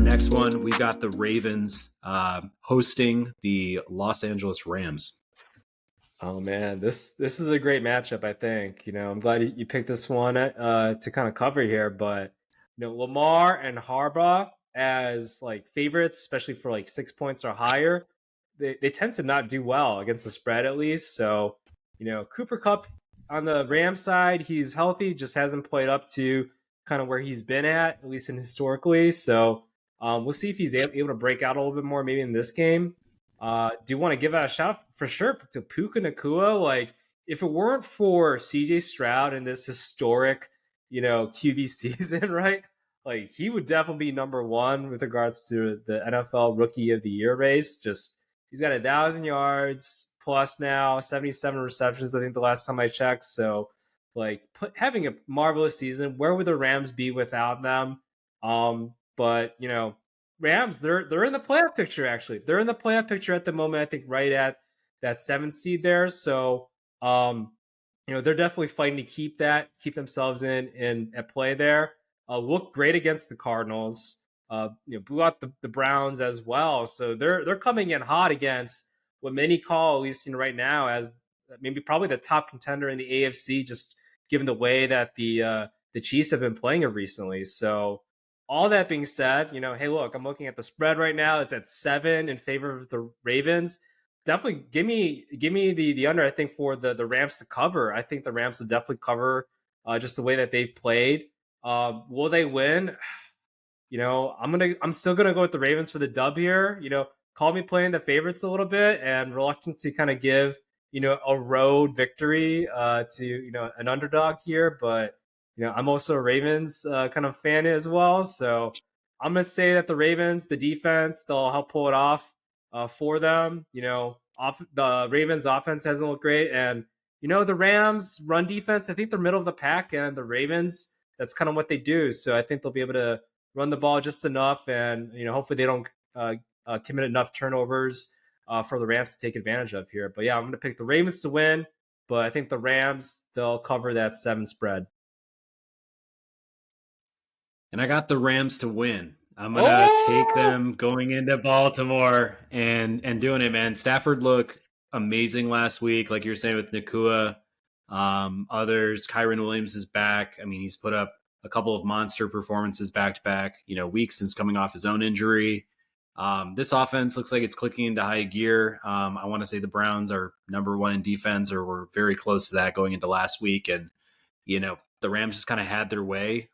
next one, we've got the Ravens hosting the Los Angeles Rams. Oh man, this is a great matchup. I think I'm glad you picked this one to kind of cover here. But Lamar and Harbaugh as like favorites, especially for like 6 points or higher, they tend to not do well against the spread at least. So Cooper Kupp on the Rams side, he's healthy, just hasn't played up to kind of where he's been at least in historically. So we'll see if he's able to break out a little bit more maybe in this game. Do you want to give out a shout for sure to Puka Nacua? Like, if it weren't for CJ Stroud in this historic, QB season, right? Like, he would definitely be number one with regards to the NFL Rookie of the Year race. Just he's got 1,000 yards plus now, 77 receptions. I think the last time I checked. So, like, having a marvelous season. Where would the Rams be without them? But Rams, they're in the playoff picture. Actually, they're in the playoff picture at the moment. I think right at that 7th seed there. So, they're definitely fighting to keep themselves in at play there. Look great against the Cardinals. Blew out the Browns as well. So they're coming in hot against what many call, at least right now, as maybe probably the top contender in the AFC, just given the way that the Chiefs have been playing it recently. So all that being said, hey, look, I'm looking at the spread right now. It's at 7 in favor of the Ravens. Definitely give me the under, I think, for the Rams to cover. I think the Rams will definitely cover just the way that they've played. Will they win? I'm still gonna go with the Ravens for the dub here. Call me playing the favorites a little bit and reluctant to kind of give a road victory to an underdog here, but I'm also a Ravens kind of fan as well. So I'm going to say that the Ravens, the defense, they'll help pull it off for them. The Ravens offense hasn't looked great. And, the Rams run defense, I think they're middle of the pack, and the Ravens, that's kind of what they do. So I think they'll be able to run the ball just enough. And, hopefully they don't commit enough turnovers for the Rams to take advantage of here. But yeah, I'm going to pick the Ravens to win, but I think the Rams, they'll cover that 7 spread. And I got the Rams to win. I'm gonna take them going into Baltimore and doing it, man. Stafford looked amazing last week, like you're saying with Nacua. Others, Kyron Williams is back. I mean, he's put up a couple of monster performances back to back, weeks since coming off his own injury. This offense looks like it's clicking into high gear. I want to say the Browns are number 1 in defense, or were very close to that going into last week. And, the Rams just kind of had their way.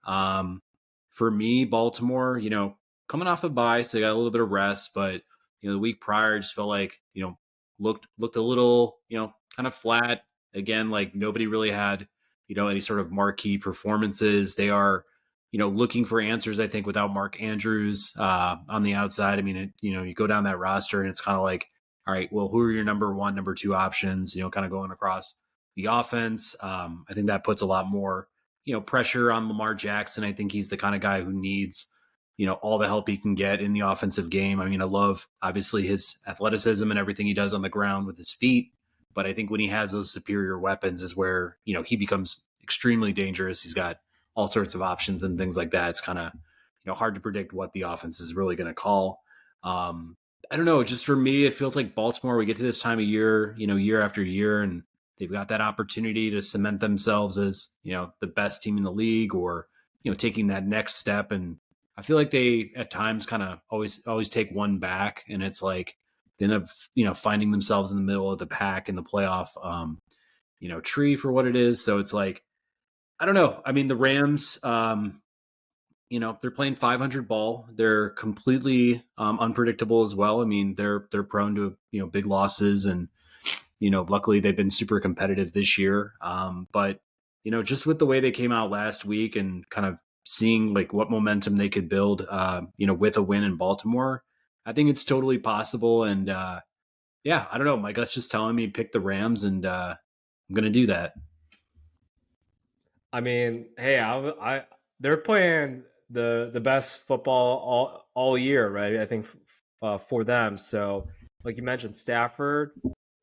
For me, Baltimore, coming off a bye, so they got a little bit of rest, but the week prior, I just felt like looked a little kind of flat again. Like nobody really had any sort of marquee performances. They are looking for answers, I think, without Mark Andrews on the outside. I mean, you go down that roster and it's kind of like, all right, well, who are your number 1, number 2 options? Kind of going across the offense. I think that puts a lot more pressure on Lamar Jackson. I think he's the kind of guy who needs, all the help he can get in the offensive game. I mean, I love obviously his athleticism and everything he does on the ground with his feet, but I think when he has those superior weapons is where, he becomes extremely dangerous. He's got all sorts of options and things like that. It's kind of, hard to predict what the offense is really going to call. I don't know. Just for me, it feels like Baltimore, we get to this time of year, year after year, and they've got that opportunity to cement themselves as, the best team in the league, or, taking that next step. And I feel like they at times kind of always take one back, and it's like they end up, finding themselves in the middle of the pack in the playoff, tree for what it is. So it's like, I don't know. I mean, the Rams, they're playing 500 ball. They're completely unpredictable as well. I mean, they're prone to, big losses, and, luckily they've been super competitive this year. But, just with the way they came out last week and kind of seeing like what momentum they could build, with a win in Baltimore, I think it's totally possible. And yeah, I don't know. My gut's just telling me pick the Rams, and I'm going to do that. I mean, hey, they're playing the best football all year, right? I think for them. So, like you mentioned, Stafford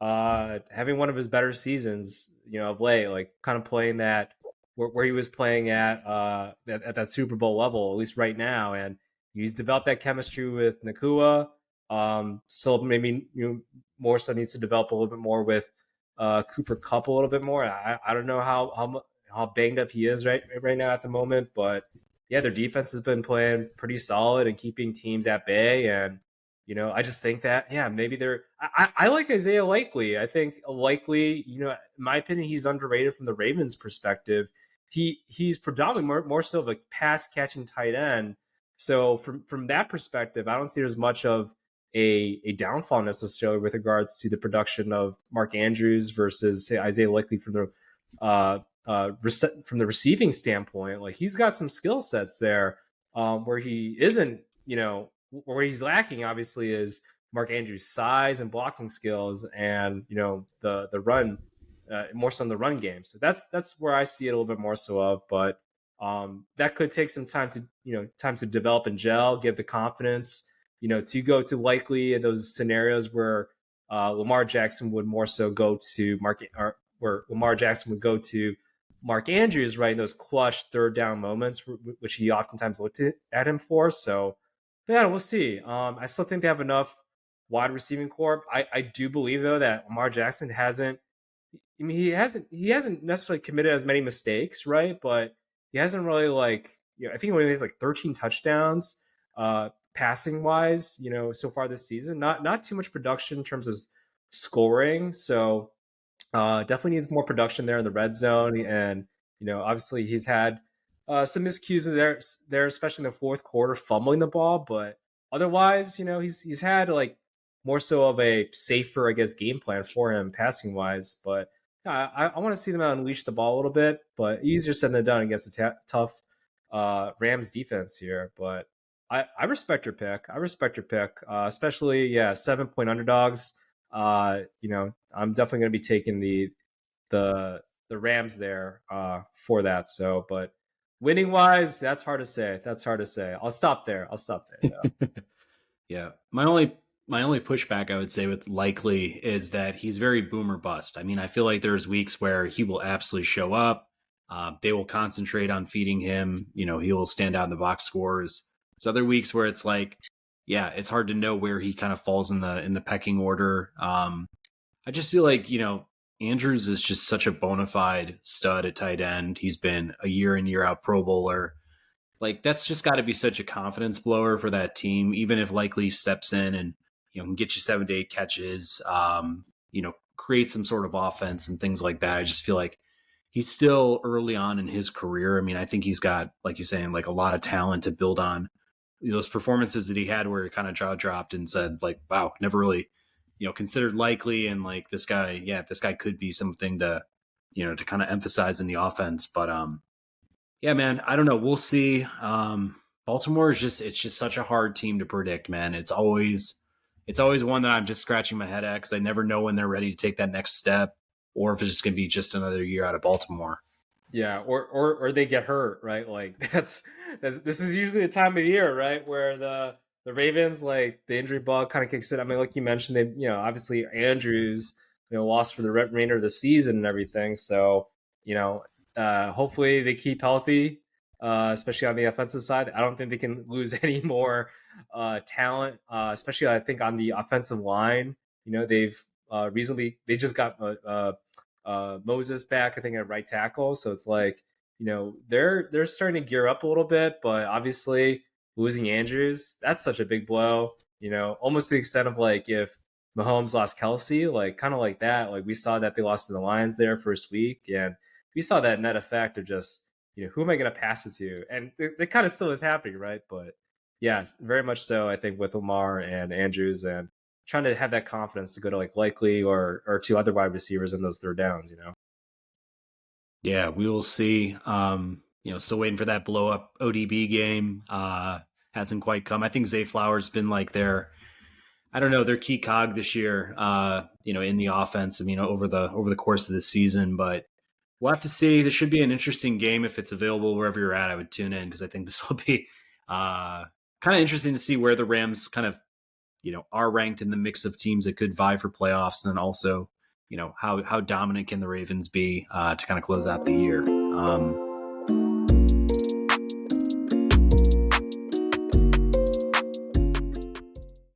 having one of his better seasons, of late, like kind of playing that where he was playing at that Super Bowl level, at least right now. And He's developed that chemistry with Nacua. Still maybe more so needs to develop a little bit more with Cooper Kupp a little bit more. I don't know how banged up he is right now at the moment, but yeah, their defense has been playing pretty solid and keeping teams at bay. And I just think that maybe they're. I like Isaiah Likely. I think Likely, in my opinion, he's underrated from the Ravens' perspective. He's predominantly more so of a pass catching tight end. So from that perspective, I don't see as much of a downfall necessarily with regards to the production of Mark Andrews versus say Isaiah Likely from the receiving standpoint. Like he's got some skill sets there where he isn't, where he's lacking obviously is Mark Andrews' size and blocking skills, and the run more so in the run game. So that's where I see it a little bit more so of, but that could take some time to develop and gel, give the confidence, to go to Likely in those scenarios where Lamar Jackson would more so go to where Lamar Jackson would go to Mark Andrews, right, in those clutch third down moments, which he oftentimes looked at him for. So, yeah, we'll see. I still think they have enough wide receiving corps. I do believe though that Lamar Jackson hasn't. I mean, he hasn't necessarily committed as many mistakes, right? But he hasn't really I think he only has 13 touchdowns, passing wise, so far this season. Not too much production in terms of scoring. So definitely needs more production there in the red zone, and obviously he's had some miscues in there, especially in the fourth quarter, fumbling the ball. But otherwise, he's had more so of a safer, I guess, game plan for him passing wise. But I want to see them unleash the ball a little bit, but easier said than done against a tough Rams defense here. But I respect your pick. I respect your pick, especially 7-point underdogs. I'm definitely going to be taking the Rams there for that. So, but winning wise, that's hard to say. I'll stop there. Though. Yeah, my only pushback I would say with Likely is that he's very boomer bust. I mean, I feel like there's weeks where he will absolutely show up. They will concentrate on feeding him. He will stand out in the box scores. There's other weeks where it's it's hard to know where he kind of falls in the pecking order. I just feel like Andrews is just such a bona fide stud at tight end. He's been a year in, year out Pro Bowler. That's just got to be such a confidence blower for that team, even if Likely steps in and can get you 7 to 8 catches, create some sort of offense and things like that. I just feel like he's still early on in his career. I mean, I think he's got, like you're saying, a lot of talent to build on. Those performances that he had where he kind of jaw dropped and said, wow, never really considered Likely, and this guy could be something to to kind of emphasize in the offense. But yeah, man, I don't know, we'll see. Baltimore is just such a hard team to predict, man. It's always one that I'm just scratching my head at because I never know when they're ready to take that next step, or if it's just gonna be just another year out of Baltimore. Yeah, or they get hurt, right? This is usually the time of year, right, where the Ravens, the injury bug kind of kicks in. I mean, like you mentioned, they obviously Andrews lost for the remainder of the season and everything. So hopefully they keep healthy, especially on the offensive side. I don't think they can lose any more talent, especially I think on the offensive line. They've they just got Moses back, I think, at right tackle. So it's they're starting to gear up a little bit, but obviously losing Andrews, that's such a big blow. Almost to the extent of if Mahomes lost Kelsey, kind of like that. We saw that they lost to the Lions there first week, and we saw that net effect of just who am I going to pass it to, and it kind of still is happening, right? But yeah, very much so. I think with Lamar and Andrews and trying to have that confidence to go to Likely or two other wide receivers in those third downs, Yeah, we will see. Still waiting for that blow up ODB game. Hasn't quite come. I think Zay Flowers been their key cog this year, in the offense. I mean, over the course of the season, but we'll have to see. This should be an interesting game if it's available wherever you're at. I would tune in because I think this will be kind of interesting to see where the Rams kind of are ranked in the mix of teams that could vie for playoffs, and then also how dominant can the Ravens be to kind of close out the year.